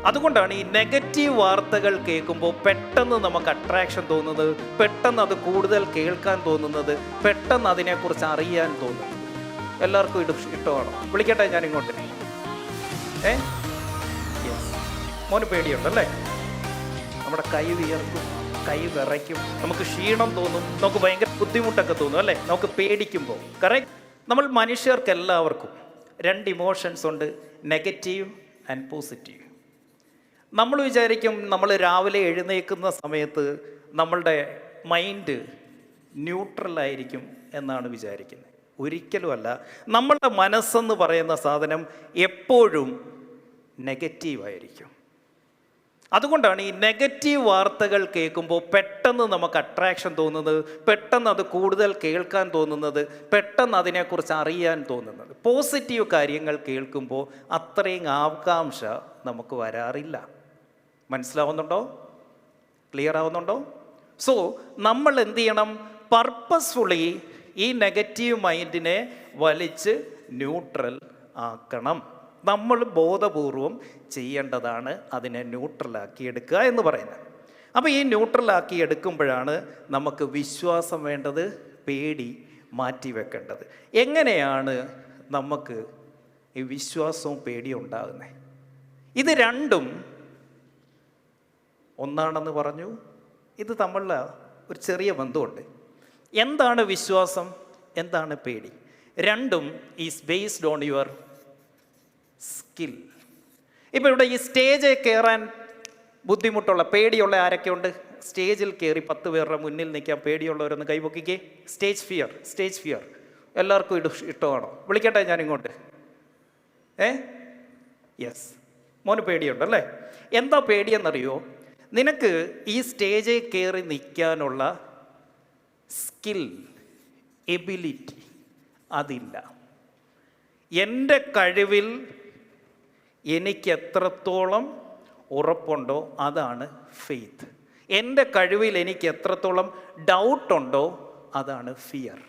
അതുകൊണ്ടാണ് ഈ നെഗറ്റീവ് വാർത്തകൾ കേൾക്കുമ്പോൾ പെട്ടെന്ന് നമുക്ക് അട്രാക്ഷൻ തോന്നുന്നത്, പെട്ടെന്ന് അത് കൂടുതൽ കേൾക്കാൻ തോന്നുന്നത്, പെട്ടെന്ന് അതിനെക്കുറിച്ച് അറിയാൻ തോന്നുന്നത്. എല്ലാവർക്കും ഇഷ്ടമാണോ? വിളിക്കട്ടെ ഞാൻ ഇങ്ങോട്ട്. മോന് പേടിയുണ്ടല്ലേ? നമ്മുടെ കൈ വിയർക്കും, കൈ വിറയ്ക്കും, നമുക്ക് ക്ഷീണം തോന്നും, നമുക്ക് ഭയങ്കര ബുദ്ധിമുട്ടൊക്കെ തോന്നും അല്ലേ നമുക്ക് പേടിക്കുമ്പോൾ. കറക്റ്റ്. നമ്മൾ മനുഷ്യർക്ക് എല്ലാവർക്കും രണ്ട് ഇമോഷൻസ് ഉണ്ട്, നെഗറ്റീവ് ആൻഡ് പോസിറ്റീവ്. നമ്മൾ വിചാരിക്കും നമ്മൾ രാവിലെ എഴുന്നേൽക്കുന്ന സമയത്ത് നമ്മളുടെ മൈൻഡ് ന്യൂട്രലായിരിക്കും എന്നാണ് വിചാരിക്കുന്നത്. ഒരിക്കലുമല്ല. നമ്മളുടെ മനസ്സെന്ന് പറയുന്ന സാധനം എപ്പോഴും നെഗറ്റീവായിരിക്കും. അതുകൊണ്ടാണ് ഈ നെഗറ്റീവ് വാർത്തകൾ കേൾക്കുമ്പോൾ പെട്ടെന്ന് നമുക്ക് അട്രാക്ഷൻ തോന്നുന്നത്, പെട്ടെന്ന് അത് കൂടുതൽ കേൾക്കാൻ തോന്നുന്നത്, പെട്ടെന്ന് അതിനെക്കുറിച്ച് അറിയാൻ തോന്നുന്നത്. പോസിറ്റീവ് കാര്യങ്ങൾ കേൾക്കുമ്പോൾ അത്രയും ആകാംക്ഷ നമുക്ക് വരാറില്ല. മനസ്സിലാവുന്നുണ്ടോ? ക്ലിയർ ആവുന്നുണ്ടോ? സോ നമ്മൾ എന്ത് ചെയ്യണം? പർപ്പസ്ഫുള്ളി ഈ നെഗറ്റീവ് മൈൻഡിനെ വലിച്ച് ന്യൂട്രൽ ആക്കണം. നമ്മൾ ബോധപൂർവം ചെയ്യേണ്ടതാണ് അതിനെ ന്യൂട്രലാക്കി എടുക്കുക എന്ന് പറയുന്നത്. അപ്പോൾ ഈ ന്യൂട്രലാക്കി എടുക്കുമ്പോഴാണ് നമുക്ക് വിശ്വാസം വേണ്ടത്, പേടി മാറ്റി വെക്കേണ്ടത്. എങ്ങനെയാണ് നമുക്ക് ഈ വിശ്വാസവും പേടിയും ഉണ്ടാകുന്നത്? ഇത് രണ്ടും ഒന്നാണെന്ന് പറഞ്ഞു. ഇത് തമ്മിലുള്ള ഒരു ചെറിയ ബന്ധമുണ്ട്. എന്താണ് വിശ്വാസം, എന്താണ് പേടി? രണ്ടും is based on your skill. ഇപ്പോൾ ഇവിടെ ഈ സ്റ്റേജിൽ കയറാൻ ബുദ്ധിമുട്ടുള്ള, പേടിയുള്ള ആരൊക്കെയുണ്ട്? സ്റ്റേജിൽ കയറി 10 പേരുടെ മുന്നിൽ നിൽക്കാൻ പേടിയുള്ളവരൊന്ന് കൈപൊക്കിക്കേ. സ്റ്റേജ് ഫിയർ എല്ലാവർക്കും ഇഷ്ടമാണോ? വിളിക്കട്ടെ ഞാൻ ഇങ്ങോട്ട്. യെസ്, മോന് പേടിയുണ്ടല്ലേ? എന്താ പേടിയെന്നറിയോ? നിനക്ക് ഈ സ്റ്റേജിൽ കയറി നിൽക്കാനുള്ള സ്കിൽ, എബിലിറ്റി അതില്ല. എൻ്റെ കഴിവിൽ എനിക്ക് എത്രത്തോളം ഉറപ്പുണ്ടോ അതാണ് ഫെയ്ത്ത്. എൻ്റെ കഴിവിൽ എനിക്ക് എത്രത്തോളം ഡൗട്ടുണ്ടോ അതാണ് ഫിയർ.